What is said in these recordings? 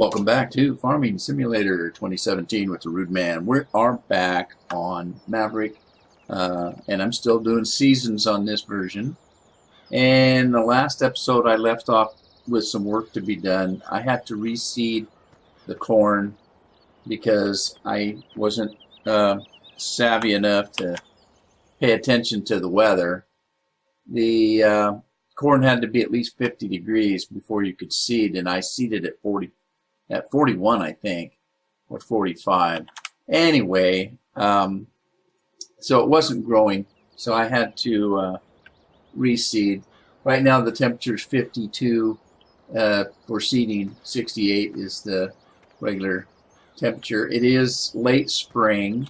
Welcome back to Farming Simulator 2017 with the Rude Man. We are back on Maverick, and I'm still doing seasons on this version. And the last episode I left off with some work to be done. I had to reseed the corn because I wasn't savvy enough to pay attention to the weather. The corn had to be at least 50 degrees before you could seed, and I seeded at 41, I think, or 45. Anyway, so it wasn't growing, so I had to reseed. Right now the temperature is 52 for seeding. 68 is the regular temperature. It is late spring.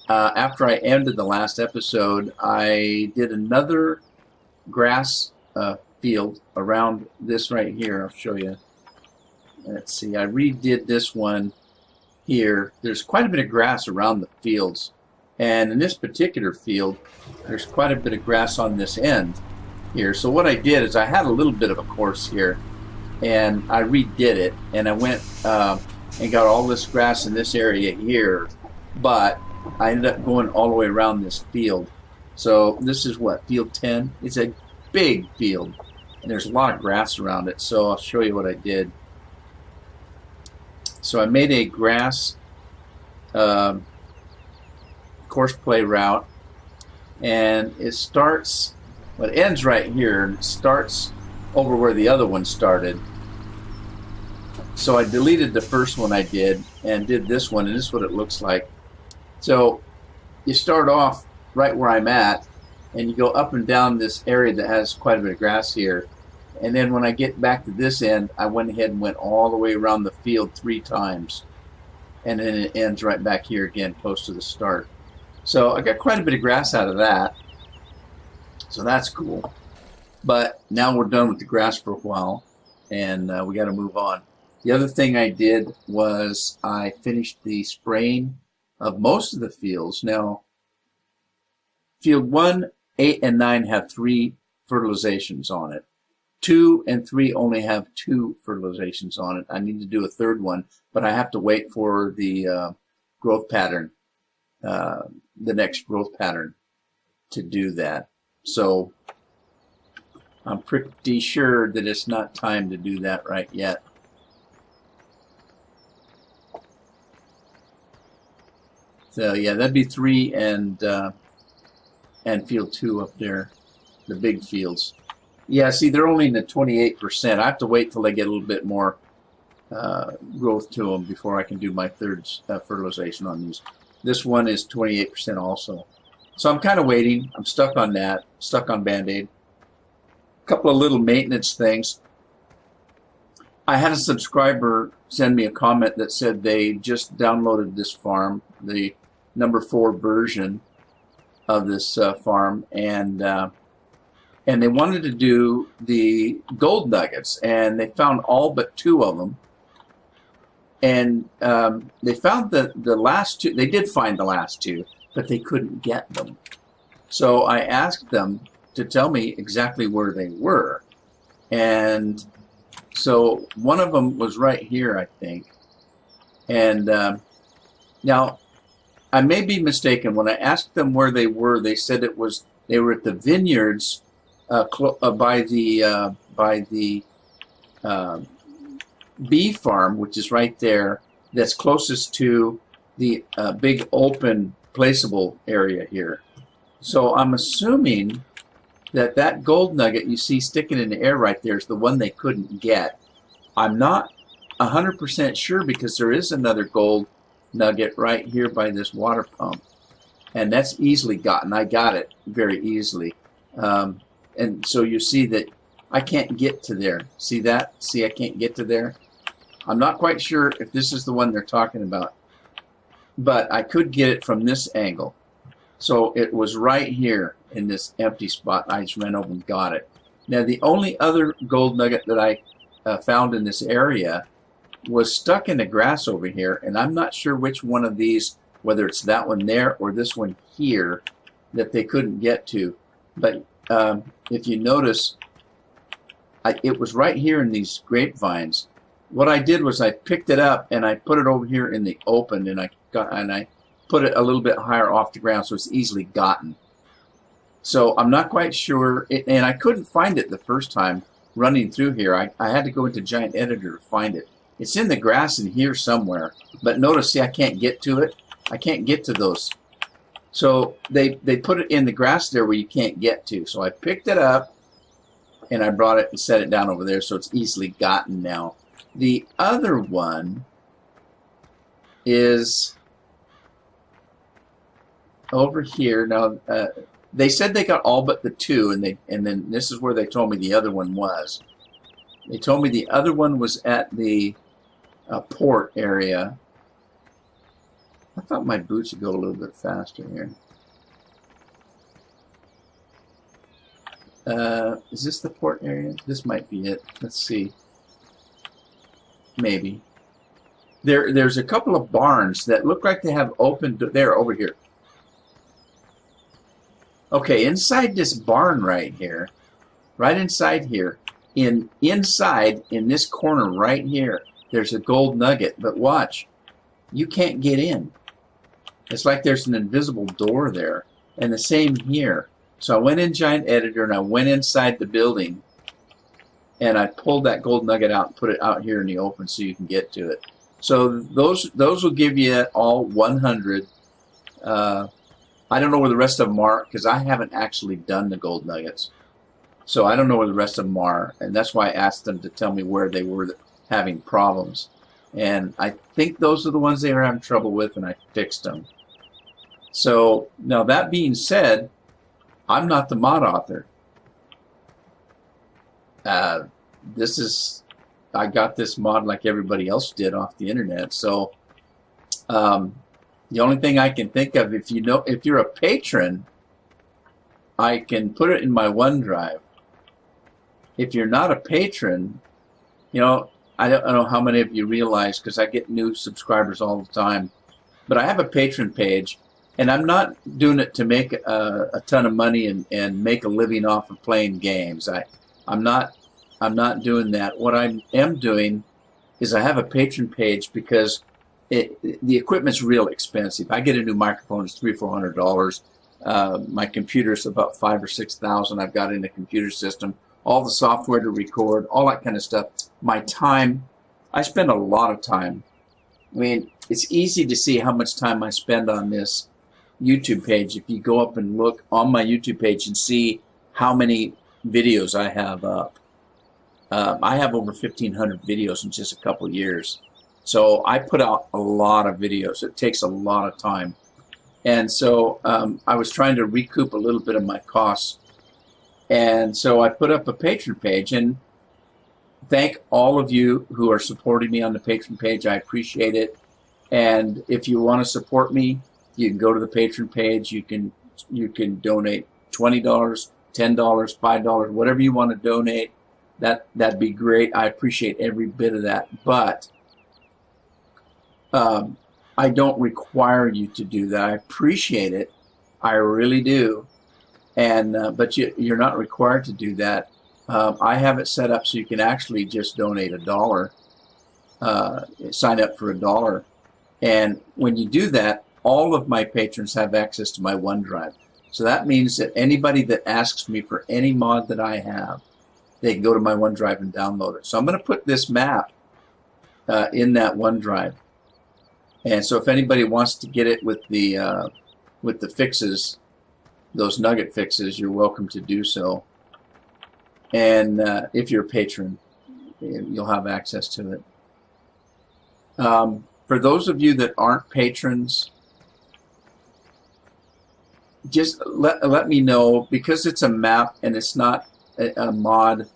After I ended the last episode, I did another grass field around this right here. I'll show you. Let's see, I redid this one here. There's quite a bit of grass around the fields, and in this particular field there's quite a bit of grass on this end here. So what I did is I had a little bit of a course here, and I redid it, and I went and got all this grass in this area here, but I ended up going all the way around this field. So this is what, field 10? It's a big field, and there's a lot of grass around it. So I'll show you what I did. So I made a grass course play route, and it starts, well, it ends right here, and it starts over where the other one started. So I deleted the first one I did and did this one, and this is what it looks like. So you start off right where I'm at, and you go up and down this area that has quite a bit of grass here. And then when I get back to this end, I went ahead and went all the way around the field 3 times. And then it ends right back here again, close to the start. So I got quite a bit of grass out of that. So that's cool. But now we're done with the grass for a while, and we got to move on. The other thing I did was I finished the spraying of most of the fields. Now, field 1, 8, and 9 have 3 fertilizations on it. 2 and 3 only have 2 fertilizations on it. I need to do a third one, but I have to wait for the growth pattern, the next growth pattern, to do that. So I'm pretty sure that it's not time to do that right yet. So yeah, that'd be 3 and field 2 up there, the big fields. Yeah, see, they're only in the 28%. I have to wait till they get a little bit more growth to them before I can do my third fertilization on these. This one is 28% also. So I'm kind of waiting. I'm stuck on that, stuck on Band-Aid. A couple of little maintenance things. I had a subscriber send me a comment that said they just downloaded this farm, the number 4 version of this farm, and they wanted to do the gold nuggets, and they found all but 2 of them. And they found the last 2. They did find the last 2, but they couldn't get them. So I asked them to tell me exactly where they were. And so one of them was right here, I think. And now, I may be mistaken. When I asked them where they were, they said they were at the vineyards by the bee farm, which is right there, that's closest to the big open placeable area here. So I'm assuming that that gold nugget you see sticking in the air right there is the one they couldn't get. I'm not 100% sure, because there is another gold nugget right here by this water pump, and that's easily gotten. I got it very easily. And so you see that I can't get to there. See that? See, I can't get to there. I'm not quite sure if this is the one they're talking about, but I could get it from this angle. So it was right here in this empty spot. I just ran over and got it. Now, the only other gold nugget that I found in this area was stuck in the grass over here, and I'm not sure which one of these, whether it's that one there or this one here, that they couldn't get to. But if you notice, it was right here in these grapevines, what I did was I picked it up and I put it over here in the open, and I put it a little bit higher off the ground so it's easily gotten. So I'm not quite sure, and I couldn't find it the first time running through here. I had to go into Giant Editor to find it. It's in the grass in here somewhere, but notice, see, I can't get to it. I can't get to those. So they put it in the grass there where you can't get to. So I picked it up and I brought it and set it down over there so it's easily gotten now. The other one is over here. Now they said they got all but the two, and then this is where they told me the other one was. They told me the other one was at the port area. I thought my boots would go a little bit faster here. Is this the port area? This might be it. Let's see. Maybe. There's a couple of barns that look like they have open. There, over here. Okay, inside this barn right here, right inside here, inside in this corner right here, there's a gold nugget. But watch, you can't get in. It's like there's an invisible door there. And the same here. So I went in Giant Editor and I went inside the building and I pulled that gold nugget out and put it out here in the open so you can get to it. So those will give you all 100. I don't know where the rest of them are because I haven't actually done the gold nuggets. So I don't know where the rest of them are, and that's why I asked them to tell me where they were having problems. And I think those are the ones they were having trouble with, and I fixed them. So now that being said, I'm not the mod author. I got this mod like everybody else did off the internet. So the only thing I can think of, if you're a patron, I can put it in my OneDrive. If you're not a patron, I don't know how many of you realize, because I get new subscribers all the time, but I have a patron page, and I'm not doing it to make a ton of money and make a living off of playing games. I'm not doing that. What I am doing is I have a patron page because the equipment's real expensive. I get a new microphone, it's $300 or $400. My computer's about $5,000 or $6,000. I've got in the computer system, all the software to record, all that kind of stuff. My time, I spend a lot of time. I mean, it's easy to see how much time I spend on this YouTube page if you go up and look on my YouTube page and see how many videos I have up. I have over 1,500 videos in just a couple of years. So I put out a lot of videos. It takes a lot of time. And so I was trying to recoup a little bit of my costs. And so I put up a patron page, and thank all of you who are supporting me on the patron page. I appreciate it. And if you want to support me, you can go to the patron page. You can donate $20, $10, $5, whatever you want to donate. That'd be great. I appreciate every bit of that. But I don't require you to do that. I appreciate it. I really do. And but you're not required to do that. I have it set up so you can actually just donate $1. Sign up for $1. And when you do that, all of my patrons have access to my OneDrive. So that means that anybody that asks me for any mod that I have, they can go to my OneDrive and download it. So I'm going to put this map in that OneDrive. And so if anybody wants to get it with the fixes, those nugget fixes, you're welcome to do so. And if you're a patron, you'll have access to it. For those of you that aren't patrons, just let me know, because it's a map and it's not a mod.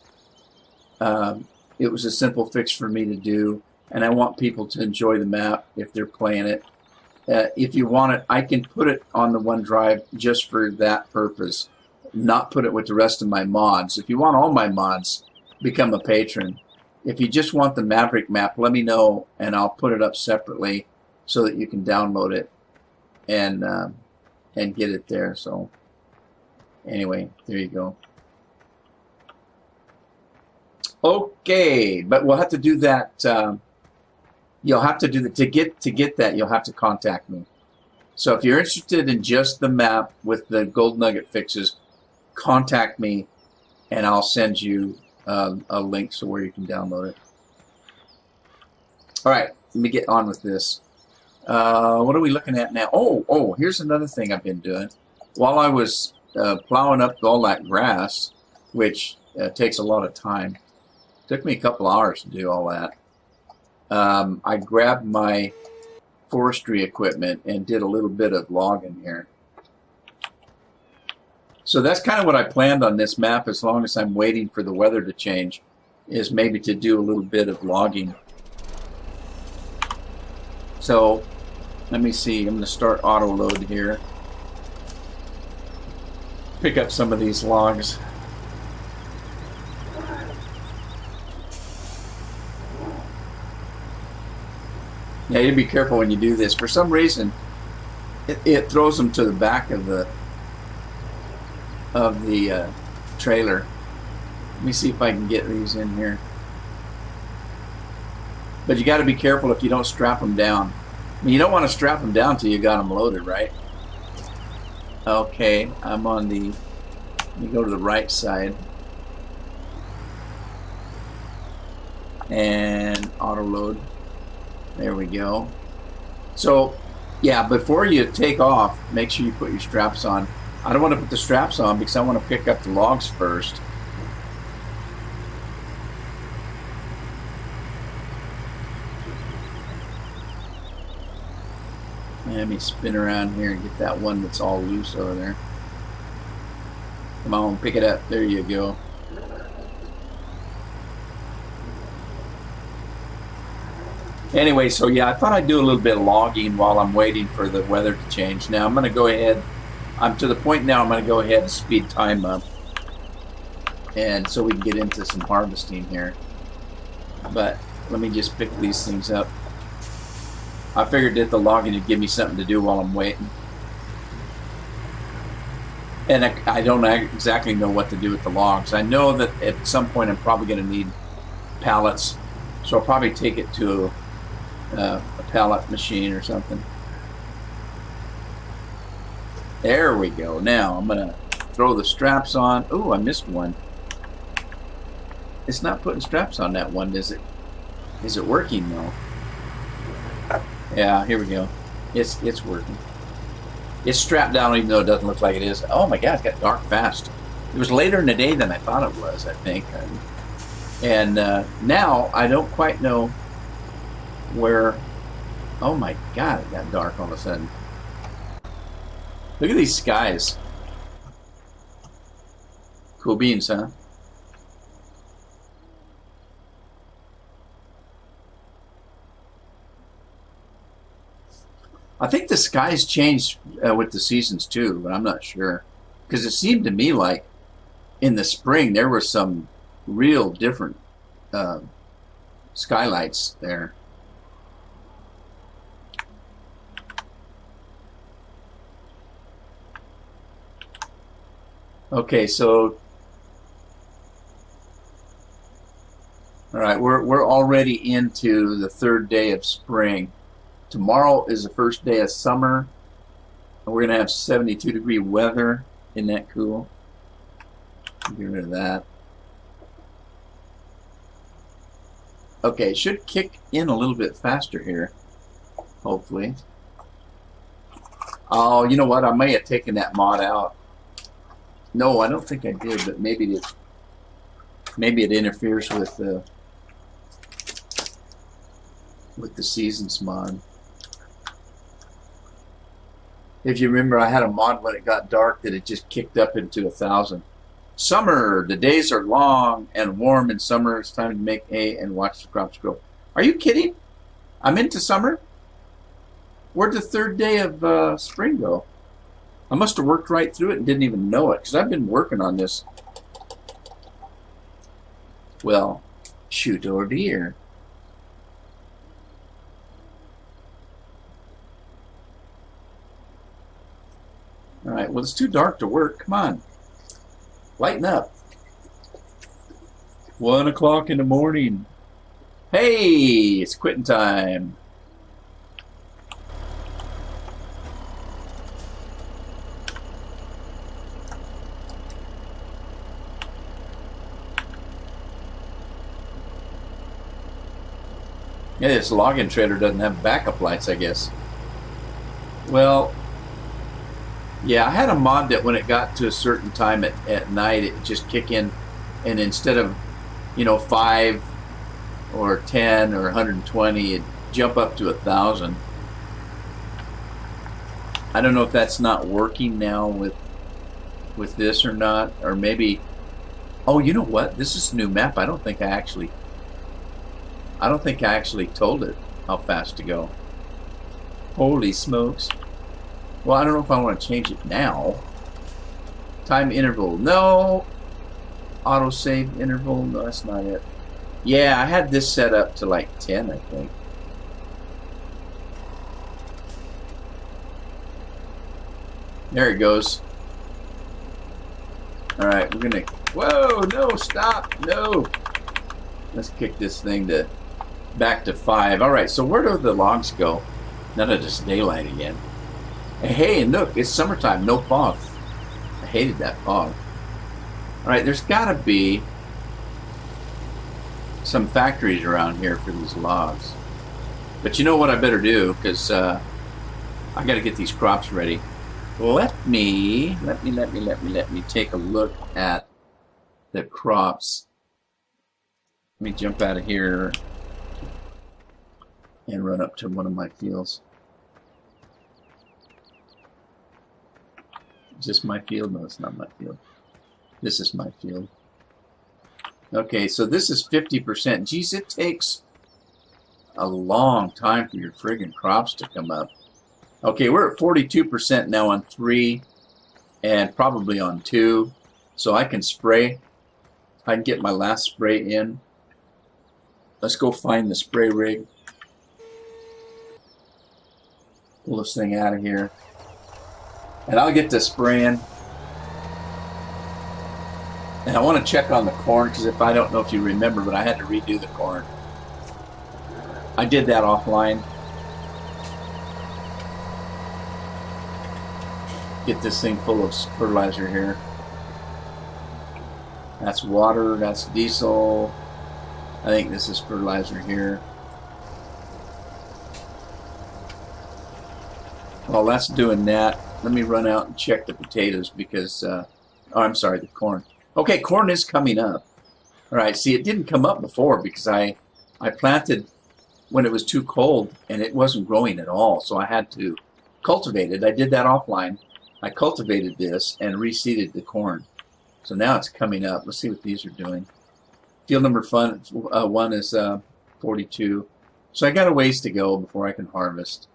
It was a simple fix for me to do, and I want people to enjoy the map if they're playing it. If you want it, I can put it on the OneDrive just for that purpose, not put it with the rest of my mods. If you want all my mods, become a patron. If you just want the Maverick map, let me know, and I'll put it up separately so that you can download it and get it there. So anyway, there you go. Okay, but we'll have to do that. You'll have to do that to get that. You'll have to contact me. So if you're interested in just the map with the gold nugget fixes, contact me, and I'll send you a link so where you can download it. All right, let me get on with this. What are we looking at now? Oh, here's another thing I've been doing. While I was plowing up all that grass, which takes a lot of time, took me a couple hours to do all that. I grabbed my forestry equipment and did a little bit of logging here. So that's kind of what I planned on this map, as long as I'm waiting for the weather to change, is maybe to do a little bit of logging. So let me see, I'm going to start auto load here. Pick up some of these logs. Yeah, you be careful when you do this. For some reason, it throws them to the back of the trailer. Let me see if I can get these in here. But you got to be careful if you don't strap them down. I mean, you don't want to strap them down till you got them loaded, right? Okay, I'm on the. Let me go to the right side and auto load. There we go. So, yeah, before you take off, make sure you put your straps on. I don't want to put the straps on because I want to pick up the logs first. Let me spin around here and get that one that's all loose over there. Come on, pick it up. There you go. Anyway, so yeah, I thought I'd do a little bit of logging while I'm waiting for the weather to change. Now I'm going to go ahead. I'm to the point now I'm going to go ahead and speed time up. And so we can get into some harvesting here. But let me just pick these things up. I figured that the logging would give me something to do while I'm waiting. And I don't exactly know what to do with the logs. I know that at some point I'm probably going to need pallets. So I'll probably take it to a pallet machine or something. There we go. Now I'm going to throw the straps on. Oh, I missed one. It's not putting straps on that one, is it? Is it working though? Yeah, here we go. It's working. It's strapped down even though it doesn't look like it is. Oh my God, it got dark fast. It was later in the day than I thought it was, I think. And now I don't quite know where. Oh my God, it got dark all of a sudden. Look at these skies. Cool beans, huh? I think the skies changed with the seasons too, but I'm not sure. Because it seemed to me like in the spring there were some real different skylights there. Okay, so all right, we're already into the third day of spring. Tomorrow is the first day of summer, and we're gonna have 72-degree weather. Isn't that cool? Get rid of that. Okay, it should kick in a little bit faster here, hopefully. Oh, you know what? I may have taken that mod out. No, I don't think I did, but maybe it interferes with the seasons mod. If you remember, I had a mod when it got dark that it just kicked up into 1,000. Summer, the days are long and warm in summer. It's time to make hay and watch the crops grow. Are you kidding? I'm into summer? Where'd the third day of spring go? I must have worked right through it and didn't even know it, because I've been working on this. Well, shoot, oh dear. All right, well, it's too dark to work. Come on. Lighten up. 1 o'clock in the morning. Hey, it's quitting time. Yeah, this login trailer doesn't have backup lights, I guess. Well, yeah, I had a mod that when it got to a certain time at night, it just kick in, and instead of, 5 or 10 or 120, it'd jump up to 1,000. I don't know if that's not working now with this or not, or maybe. Oh, you know what? This is a new map. I don't think I actually told it how fast to go. Holy smokes. Well, I don't know if I want to change it now. Time interval. No. Autosave interval. No, that's not it. Yeah, I had this set up to like 10, I think. There it goes. Alright, we're gonna. Whoa, no, stop. No. Let's kick this thing back to 5. Alright, so where do the logs go? Now that it's daylight again. Hey, and look, it's summertime, no fog. I hated that fog. Alright, there's gotta be some factories around here for these logs. But you know what I better do, because I gotta get these crops ready. Let me take a look at the crops. Let me jump out of here and run up to one of my fields. Is this my field? No, it's not my field. This is my field. Okay, so this is 50%. Geez, it takes a long time for your friggin' crops to come up. Okay, we're at 42% now on 3 and probably on 2. So I can spray. I can get my last spray in. Let's go find the spray rig. Pull this thing out of here. And I'll get to spraying. And I want to check on the corn, because if I don't know if you remember, but I had to redo the corn. I did that offline. Get this thing full of fertilizer here. That's water, that's diesel. I think this is fertilizer here. While that's doing that, let me run out and check the potatoes because, oh, I'm sorry, the corn. Okay, corn is coming up. All right, see, it didn't come up before because I planted when it was too cold and it wasn't growing at all, so I had to cultivate it. I did that offline. I cultivated this and reseeded the corn. So now it's coming up. Let's see what these are doing. Field number 1 is 42. So I got a ways to go before I can harvest.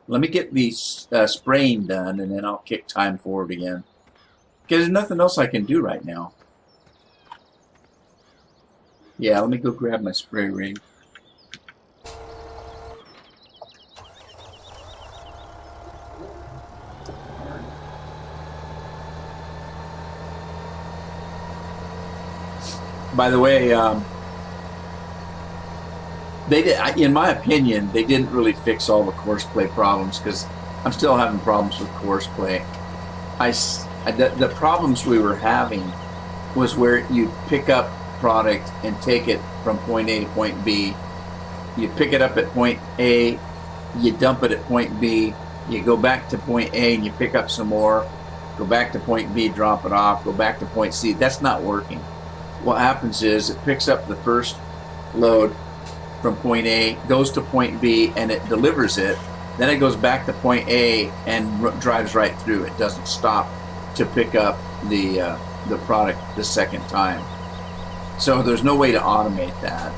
Let me get the spraying done, and then I'll kick time forward again. Because there's nothing else I can do right now. Yeah, let me go grab my spray rig. By the way, they did, in my opinion, they didn't really fix all the course play problems because I'm still having problems with course play. The problems we were having was where you pick up product and take it from point A to point B. You pick it up at point A, you dump it at point B, you go back to point A and you pick up some more, go back to point B, drop it off, go back to point C. That's not working. What happens is it picks up the first load from point A, goes to point B, and it delivers it. Then it goes back to point A and drives right through. It doesn't stop to pick up the product the second time. So there's no way to automate that.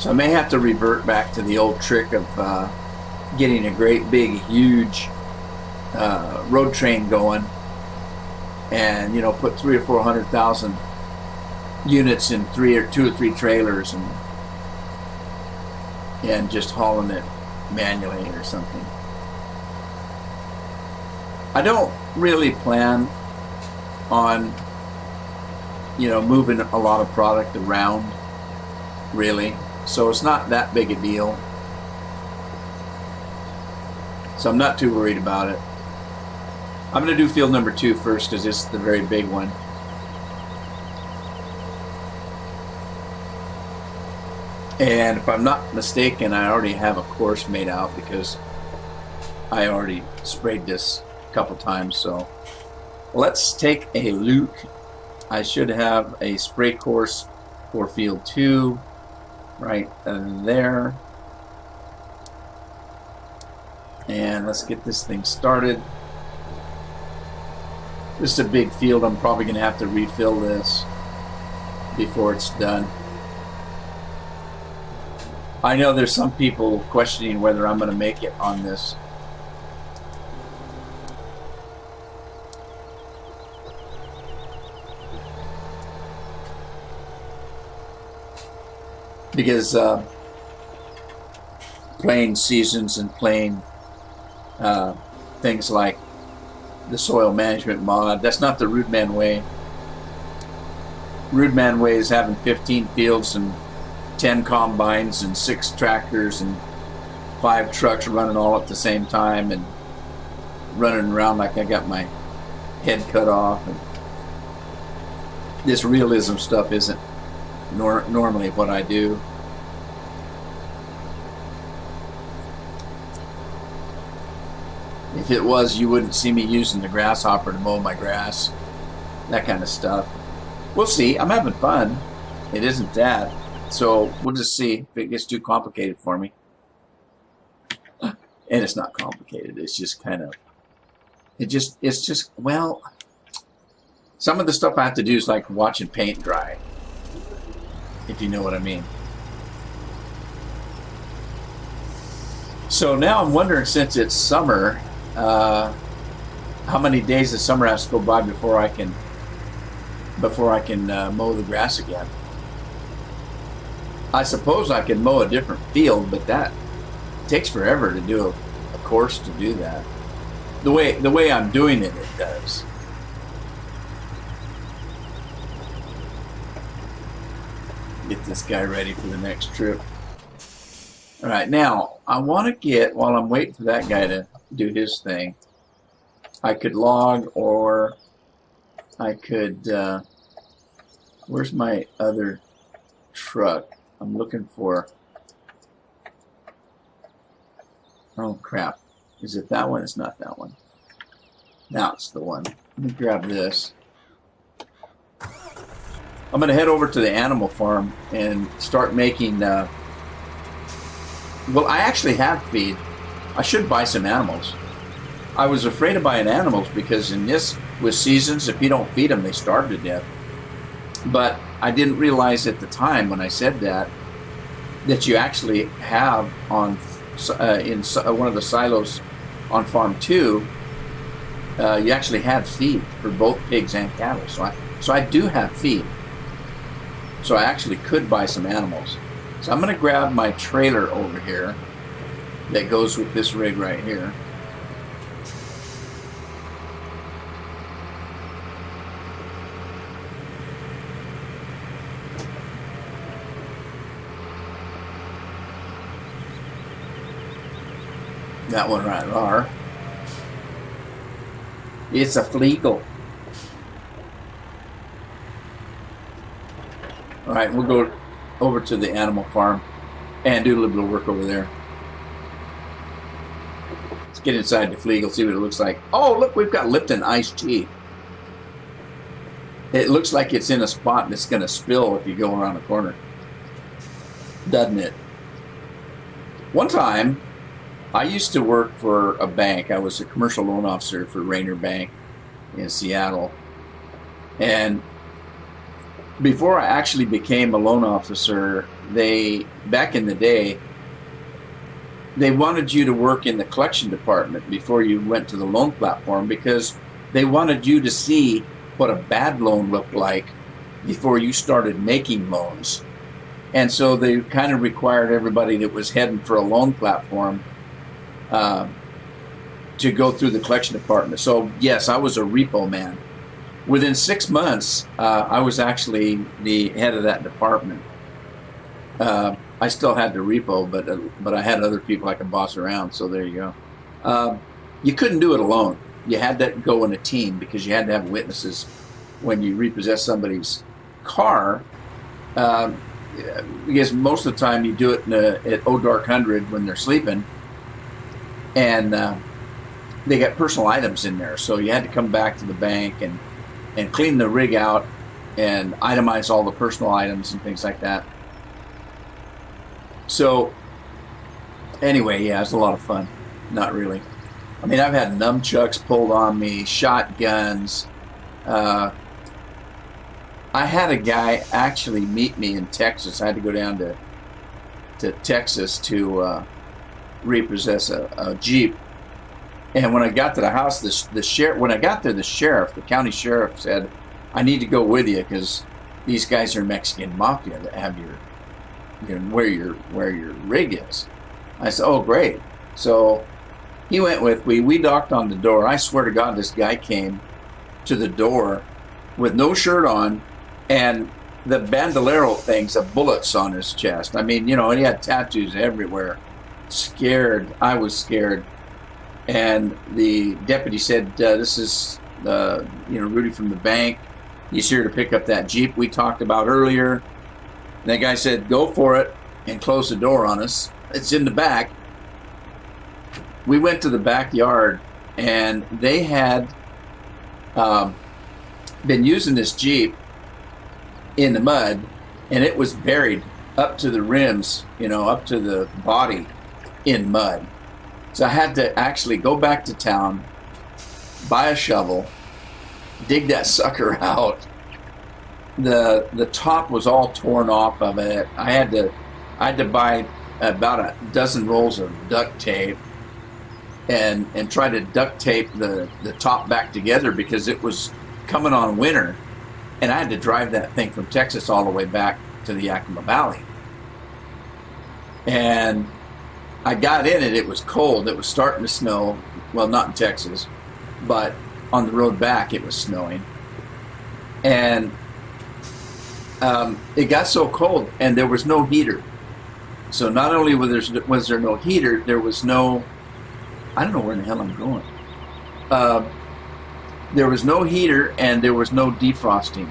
So I may have to revert back to the old trick of getting a great big huge road train going and put 300,000 or 400,000 units in 2 or 3 trailers and just hauling it manually or something. I don't really plan on moving a lot of product around, really. So it's not that big a deal. So I'm not too worried about it. I'm going to do field number 2 first because it's the very big one. And if I'm not mistaken, I already have a course made out because I already sprayed this a couple times. So let's take a look. I should have a spray course for field 2 right there. And let's get this thing started. This is a big field. I'm probably going to have to refill this before it's done. I know there's some people questioning whether I'm going to make it on this. Because playing seasons and playing things like the soil management mod, that's not the Rootman way. Rootman way is having 15 fields and 10 combines and 6 tractors and 5 trucks running all at the same time and running around like I got my head cut off. And this realism stuff isn't normally what I do. If it was, you wouldn't see me using the grasshopper to mow my grass, that kind of stuff. We'll see. I'm having fun. It isn't that. So we'll just see if it gets too complicated for me. And it's not complicated. It's just kind of, it's just, well, some of the stuff I have to do is like watching paint dry, if you know what I mean. So now I'm wondering, since it's summer, how many days the summer has to go by before I can mow the grass again. I suppose I can mow a different field, but that takes forever to do a course to do that. The way I'm doing it, it does. Get this guy ready for the next trip. All right, now I want to get, while I'm waiting for that guy to do his thing, I could log, or I could, where's my other truck? I'm looking for, oh crap, is it that one? It's not that one. Now it's the one. Let me grab this. I'm going to head over to the animal farm and start making, well, I actually have feed. I should buy some animals. I was afraid of buying animals because in this, with seasons, if you don't feed them, they starve to death. But I didn't realize at the time when I said that you actually have on in one of the silos on farm 2, you actually have feed for both pigs and cattle. So I do have feed. So I actually could buy some animals. So I'm going to grab my trailer over here that goes with this rig right here. That one right there. It's a Fleagle. All right, we'll go over to the animal farm and do a little bit of work over there. Let's get inside the Fleagle, see what it looks like. Oh, look, we've got Lipton iced tea. It looks like it's in a spot that's going to spill if you go around the corner, doesn't it? One time, I used to work for a bank. I was a commercial loan officer for Rainer Bank in Seattle. And before I actually became a loan officer, back in the day, they wanted you to work in the collection department before you went to the loan platform, because they wanted you to see what a bad loan looked like before you started making loans. And so they kind of required everybody that was heading for a loan platform to go through the collection department. So yes, I was a repo man. Within 6 months, I was actually the head of that department. I still had the repo, but I had other people I could boss around. So there you go. You couldn't do it alone. You had to go in a team because you had to have witnesses when you repossess somebody's car. Because most of the time you do it at O Dark 100 when they're sleeping, and they got personal items in there. So you had to come back to the bank and clean the rig out and itemize all the personal items and things like that. So anyway, yeah, it's a lot of fun. Not really. I mean, I've had nunchucks pulled on me, shotguns. I had a guy actually meet me in Texas. I had to go down to Texas to repossess a Jeep. And when I got to the house, the sheriff. When I got there, the county sheriff said, "I need to go with you because these guys are Mexican mafia that have where your rig is." I said, "Oh, great." So he went with me. We knocked on the door. I swear to God, this guy came to the door with no shirt on and the bandolero things, the bullets on his chest. I mean, and he had tattoos everywhere. Scared. I was scared. And the deputy said, "This is, Rudy from the bank. He's here to pick up that Jeep we talked about earlier." And that guy said, "Go for it," and closed the door on us. It's in the back. We went to the backyard, and they had been using this Jeep in the mud, and it was buried up to the rims, up to the body in mud. So I had to actually go back to town, buy a shovel, dig that sucker out. The top was all torn off of it. I had to buy about a dozen rolls of duct tape and try to duct tape the top back together because it was coming on winter, and I had to drive that thing from Texas all the way back to the Yakima Valley. And I got in it. It was cold. It was starting to snow. Well, not in Texas, but on the road back it was snowing. And it got so cold, and there was no heater. So not only was there no heater, there was no, I don't know where in the hell I'm going. There was no heater, and there was no defrosting.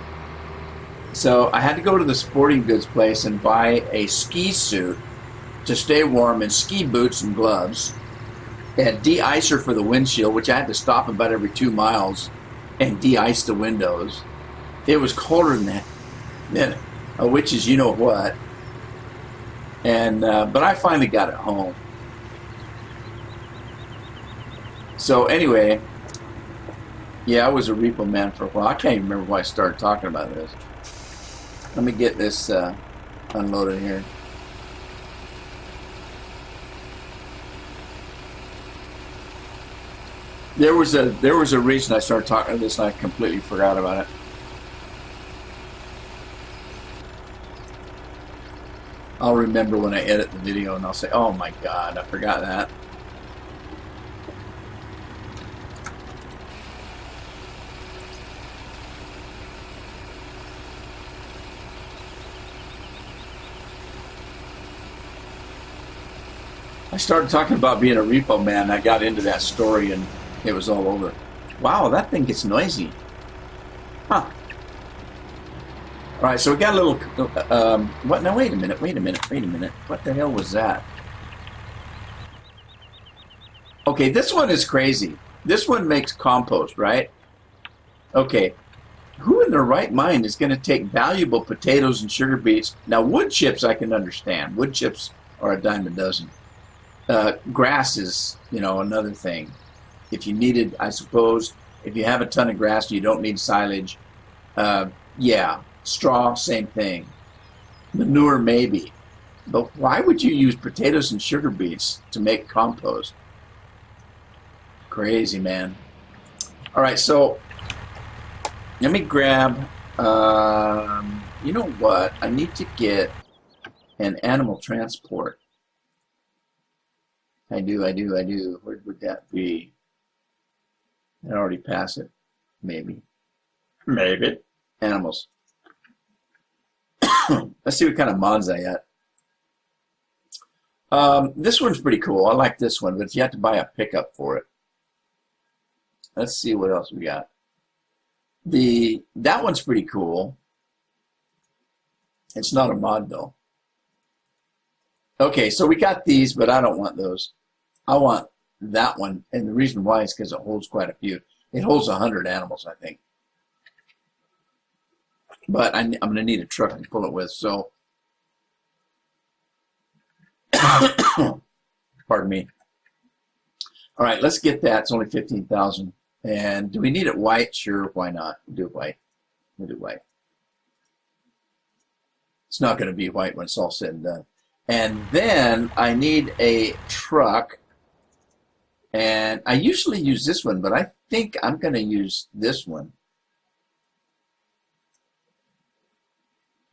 So I had to go to the sporting goods place and buy a ski suit to stay warm, and ski boots and gloves, and de-icer for the windshield, which I had to stop about every 2 miles and de-ice the windows. It was colder than a witch's you know what. And but I finally got it home. So anyway, yeah, I was a repo man for a while. I can't even remember why I started talking about this. Let me get this unloaded here. There was a reason I started talking about this, and I completely forgot about it. I'll remember when I edit the video, and I'll say, "Oh my God, I forgot that." I started talking about being a repo man, and I got into that story, and it was all over. Wow, that thing gets noisy. Huh. All right, so we got a little, what, now wait a minute. What the hell was that? Okay, this one is crazy. This one makes compost, right? Okay, who in their right mind is going to take valuable potatoes and sugar beets? Now, wood chips I can understand. Wood chips are a dime a dozen. Grass is, another thing. If you needed, I suppose, if you have a ton of grass, you don't need silage. Yeah, straw, same thing. Manure, maybe. But why would you use potatoes and sugar beets to make compost? Crazy, man. All right, so let me grab, you know what? I need to get an animal transport. I do. Where would that be? I already passed it, maybe. Maybe. Animals. Let's see what kind of mods I got. This one's pretty cool. I like this one, but you have to buy a pickup for it. Let's see what else we got. That one's pretty cool. It's not a mod though. Okay, so we got these, but I don't want those. I want that one, and the reason why is because it holds quite a few. It holds 100 animals, I think. But I'm going to need a truck to pull it with, so pardon me. All right, let's get that. It's only 15,000. And do we need it white? Sure, why not? We'll do it white. We'll do white. It's not going to be white when it's all said and done. And then I need a truck. And I usually use this one, but I think I'm going to use this one.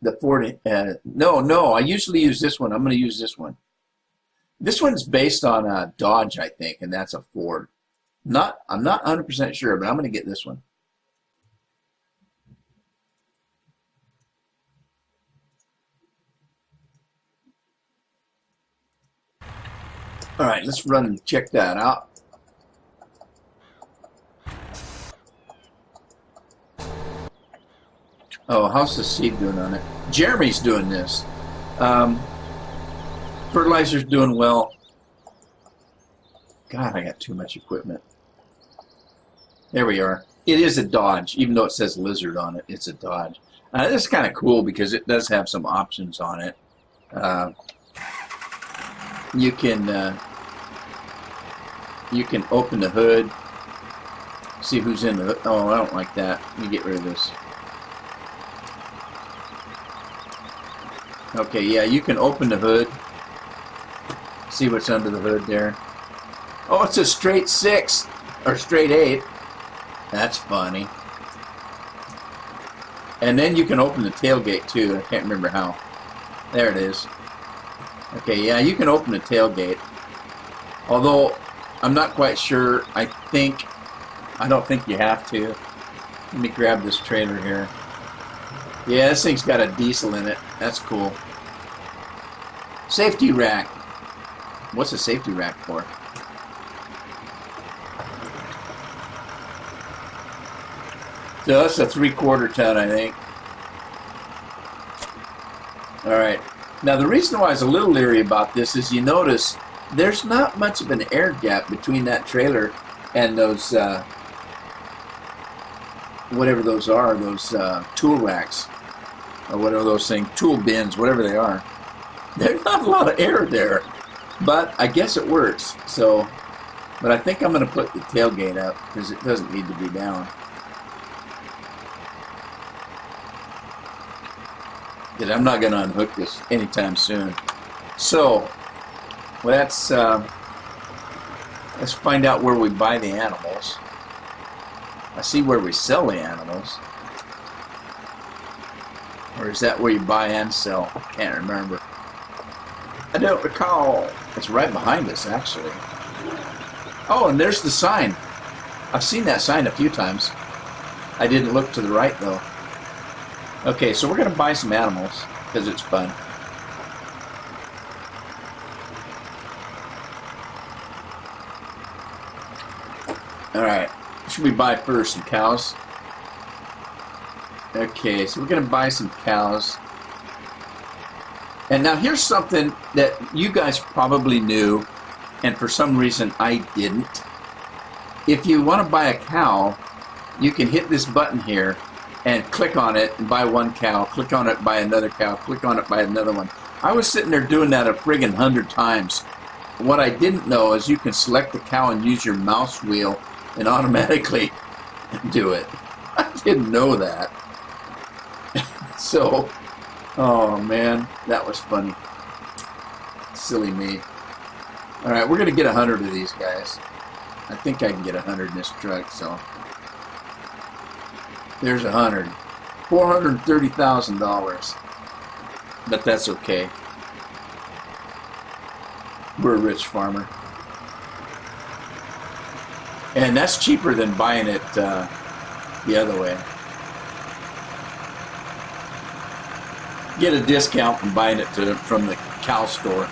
The Ford, no, I usually use this one. I'm going to use this one. This one's based on a Dodge, I think, and that's a Ford. I'm not 100% sure, but I'm going to get this one. All right, let's run and check that out. Oh, how's the seed doing on it? Jeremy's doing this. Fertilizer's doing well. God, I got too much equipment. There we are. It is a Dodge, even though it says Lizard on it. It's a Dodge. This is kind of cool because it does have some options on it. You can open the hood, see who's in the hood. Oh, I don't like that. Let me get rid of this. Okay, yeah, you can open the hood, see what's under the hood there. Oh, it's a straight 6 or straight 8. That's funny. And then you can open the tailgate too. I can't remember how. There it is. Okay, yeah, you can open the tailgate. Although I'm not quite sure. I don't think you have to. Let me grab this trailer here. Yeah, this thing's got a diesel in it. That's cool. Safety rack. What's a safety rack for? So that's a 3/4 ton, I think. All right. Now the reason why I was a little leery about this is you notice there's not much of an air gap between that trailer and those whatever those are, those tool racks or whatever those things, tool bins, whatever they are. There's not a lot of air there, but I guess it works. So, but I think I'm going to put the tailgate up because it doesn't need to be down. Because I'm not going to unhook this anytime soon. So, let's find out where we buy the animals. I see where we sell the animals. Or is that where you buy and sell? I can't remember. I don't recall. It's right behind us, actually. Oh, and there's the sign. I've seen that sign a few times. I didn't look to the right, though. Okay, so we're going to buy some animals because it's fun. Alright, what should we buy first? Some cows? Okay, so we're going to buy some cows. And now here's something that you guys probably knew, and for some reason I didn't. If you want to buy a cow, you can hit this button here and click on it and buy one cow, click on it, buy another cow, click on it, buy another one. I was sitting there doing that a friggin' 100 times. What I didn't know is you can select the cow and use your mouse wheel and automatically do it. I didn't know that. So, oh man, that was funny. Silly me. Alright, we're going to get 100 of these guys. I think I can get 100 in this truck, so. There's 100. $430,000. But that's okay. We're a rich farmer. And that's cheaper than buying it the other way. get a discount from buying it from the cow store.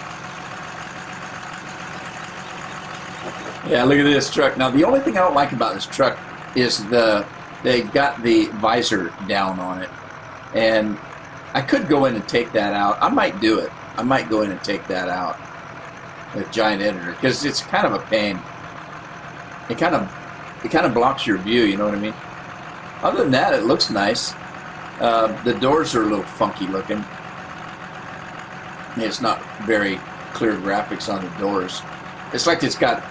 Yeah, look at this truck. Now, the only thing I don't like about this truck is they got the visor down on it. And I could go in and take that out. I might do it. I might go in and take that out with Giant Editor because it's kind of a pain. It kind of blocks your view, you know what I mean? Other than that, it looks nice. The doors are a little funky looking. It's not very clear graphics on the doors. It's like it's got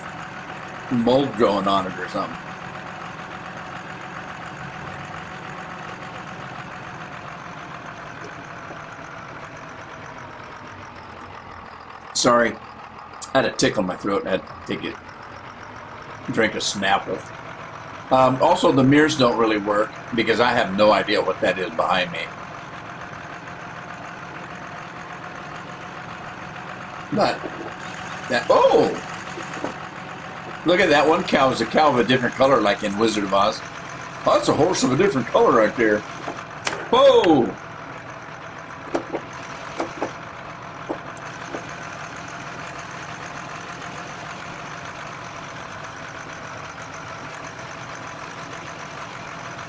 mold growing on it or something. Sorry, I had a tickle in my throat and I had to take a drink of Snapple. Also, the mirrors don't really work because I have no idea what that is behind me. But that, oh! Look at that one cow. Is a cow of a different color like in Wizard of Oz. Oh, that's a horse of a different color right there. Whoa!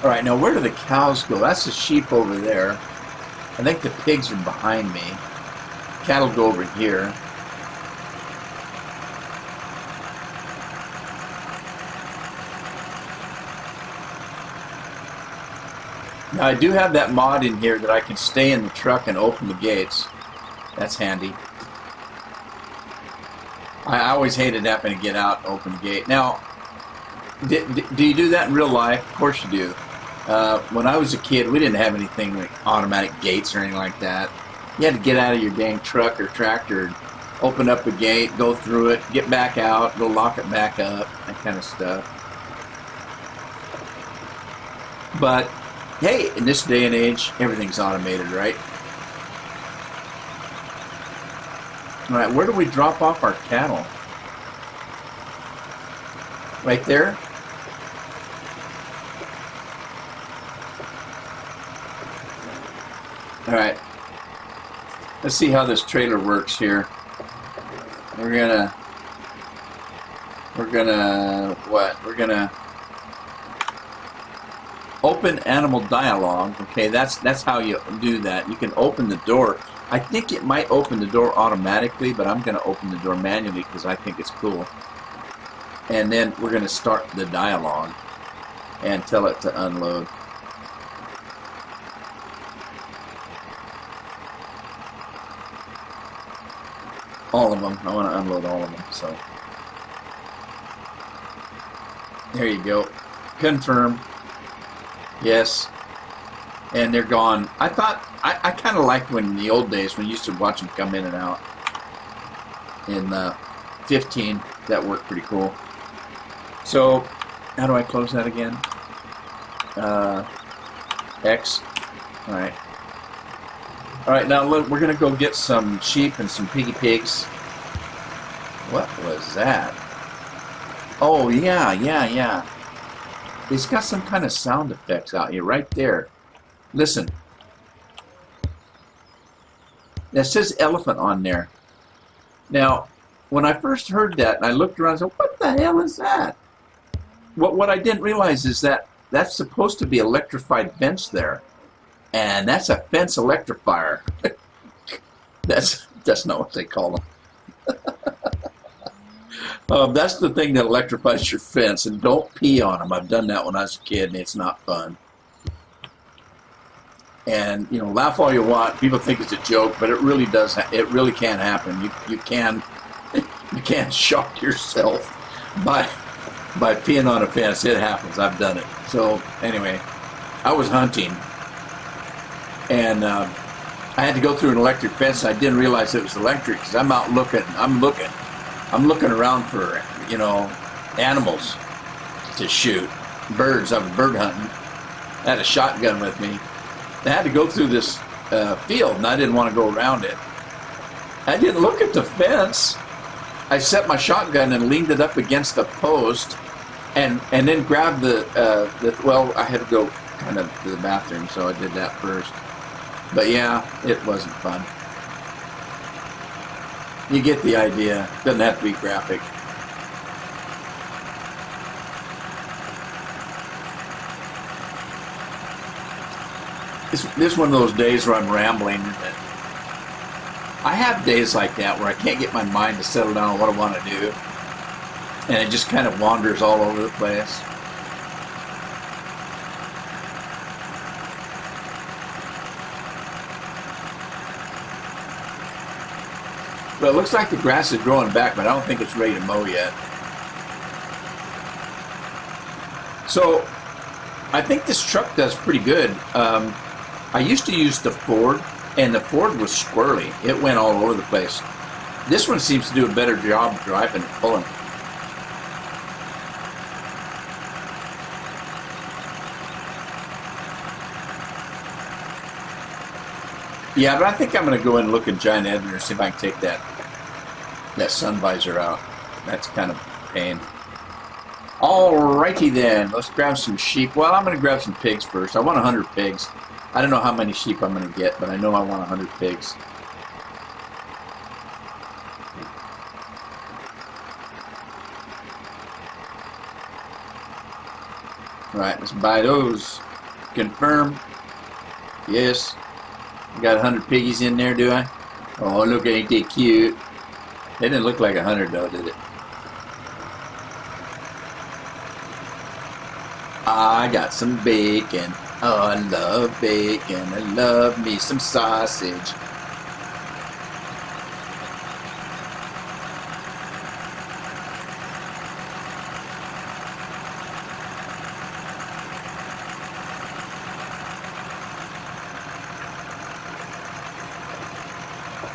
All right, now where do the cows go? That's the sheep over there. I think the pigs are behind me. Cattle go over here. Now I do have that mod in here that I can stay in the truck and open the gates. That's handy. I always hated having to get out and open the gate. Now, do you do that in real life? Of course you do. When I was a kid, we didn't have anything like automatic gates or anything like that. You had to get out of your dang truck or tractor, open up the gate, go through it, get back out, go lock it back up, that kind of stuff. But, hey, in this day and age, everything's automated, right? All right, where do we drop off our cattle? Right there? All right, let's see how this trailer works here. We're gonna open animal dialogue. Okay, that's how you do that. You can open the door. I think it might open the door automatically, but I'm gonna open the door manually because I think it's cool. And then we're gonna start the dialogue and tell it to unload. All of them. I want to unload all of them. So there you go. Confirm. Yes. And they're gone. I thought I kind of liked when in the old days when you used to watch them come in and out. In 15, that worked pretty cool. So how do I close that again? X. All right. All right, now look, we're going to go get some sheep and some piggy pigs. What was that? Oh, yeah. It's got some kind of sound effects out here, right there. Listen. That says elephant on there. Now, when I first heard that, and I looked around and said, what the hell is that? What I didn't realize is that that's supposed to be electrified fence there. And that's a fence electrifier. That's not what they call them. That's the thing that electrifies your fence. And don't pee on them. I've done that when I was a kid, and it's not fun. And you know, laugh all you want. People think it's a joke, but it really does. It really can happen. You can shock yourself by peeing on a fence. It happens. I've done it. So anyway, I was hunting. And I had to go through an electric fence. I didn't realize it was electric because I'm out looking. I'm looking around for, you know, animals to shoot. Birds. I was bird hunting. I had a shotgun with me. I had to go through this field, and I didn't want to go around it. I didn't look at the fence. I set my shotgun and leaned it up against the post, and then grabbed well, I had to go kind of to the bathroom, so I did that first. But yeah, it wasn't fun. You get the idea. Doesn't have to be graphic. This is one of those days where I'm rambling. I have days like that where I can't get my mind to settle down on what I want to do. And it just kind of wanders all over the place. But it looks like the grass is growing back, but I don't think it's ready to mow yet. So I think this truck does pretty good. I used to use the Ford, and the Ford was squirrely. It went all over the place. This one seems to do a better job driving and pulling. Yeah, but I think I'm going to go in and look at Giant Editor and see if I can take that sun visor out. That's kind of a pain. Alrighty then, let's grab some sheep. Well, I'm going to grab some pigs first. I want 100 pigs. I don't know how many sheep I'm going to get, but I know I want 100 pigs. Alright, let's buy those. Confirm. Yes. I got 100 piggies in there, do I? Oh, look, ain't they cute? They didn't look like 100 though, did it? I got some bacon. Oh, I love bacon. I love me some sausage.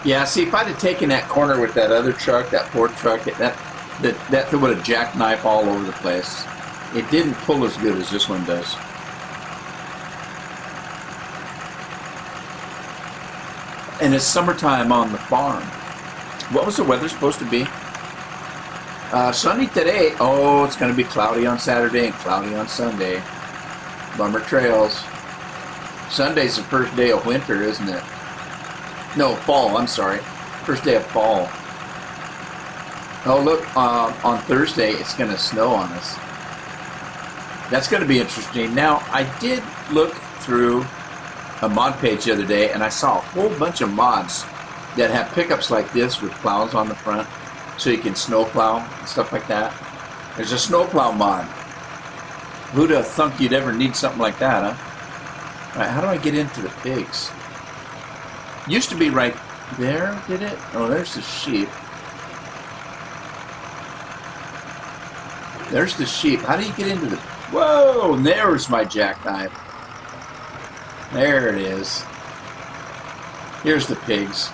Yeah, see, if I'd have taken that corner with that other truck, that Ford truck, that would have jackknife all over the place. It didn't pull as good as this one does. And it's summertime on the farm. What was the weather supposed to be? Sunny today. Oh, it's going to be cloudy on Saturday and cloudy on Sunday. Bummer trails. Sunday's the first day of winter, isn't it? No, fall, I'm sorry. First day of fall. Oh, look, on Thursday, it's going to snow on us. That's going to be interesting. Now, I did look through a mod page the other day, and I saw a whole bunch of mods that have pickups like this with plows on the front, so you can snow plow and stuff like that. There's a snow plow mod. Who'd have thunk you'd ever need something like that, huh? All right, how do I get into the pigs? Used to be right there, did it? Oh, there's the sheep. There's the sheep. How do you get into the... Whoa, there's my jackknife. There it is. Here's the pigs.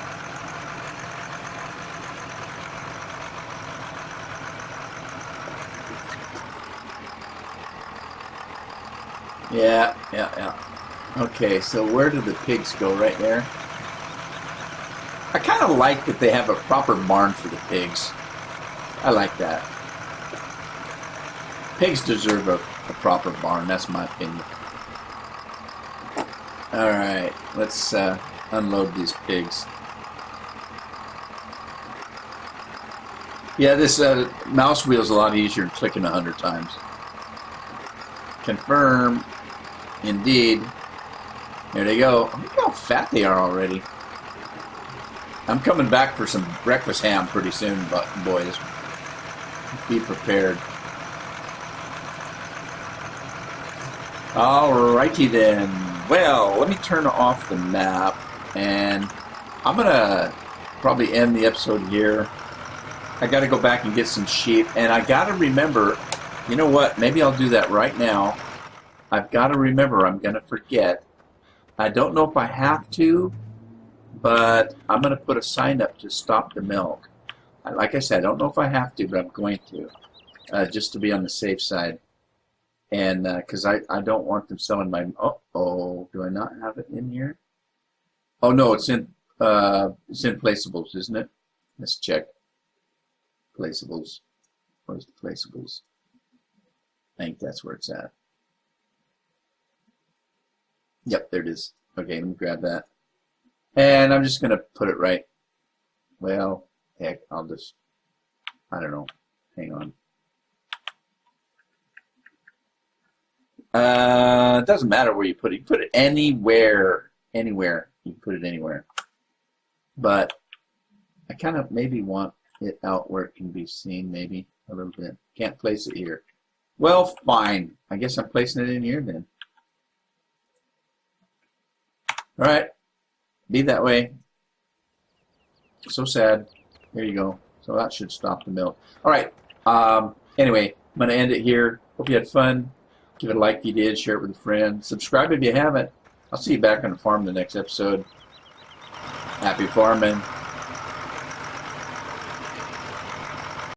Yeah. Okay, so where do the pigs go? Right there? I kind of like that they have a proper barn for the pigs. I like that. Pigs deserve a proper barn. That's my opinion. Alright, let's unload these pigs. Yeah, this mouse wheel is a lot easier than clicking 100 times. Confirm. Indeed. There they go. Look how fat they are already. I'm coming back for some breakfast ham pretty soon, but boys, be prepared. Alrighty then. Well, let me turn off the map, and I'm gonna probably end the episode here. I gotta go back and get some sheep, and I gotta remember, you know what, maybe I'll do that right now. I've gotta remember, I'm gonna forget. I don't know if I have to, but I'm going to put a sign up to stop the milk. Like I said, I don't know if I have to, but I'm going to, just to be on the safe side. And because I don't want them selling my... Uh-oh, do I not have it in here? Oh, no, it's in placeables, isn't it? Let's check. Placeables. Where's the placeables? I think that's where it's at. Yep, there it is. Okay, let me grab that. And I'm just going to put it right. Well, heck, I'll just, I don't know. Hang on. It doesn't matter where you put it. You can put it anywhere. Anywhere. You can put it anywhere. But I kind of maybe want it out where it can be seen, maybe a little bit. Can't place it here. Well, fine. I guess I'm placing it in here then. All right. Be that way. So sad. There you go. So that should stop the milk. All right. Anyway, I'm going to end it here. Hope you had fun. Give it a like if you did. Share it with a friend. Subscribe if you haven't. I'll see you back on the farm in the next episode. Happy farming.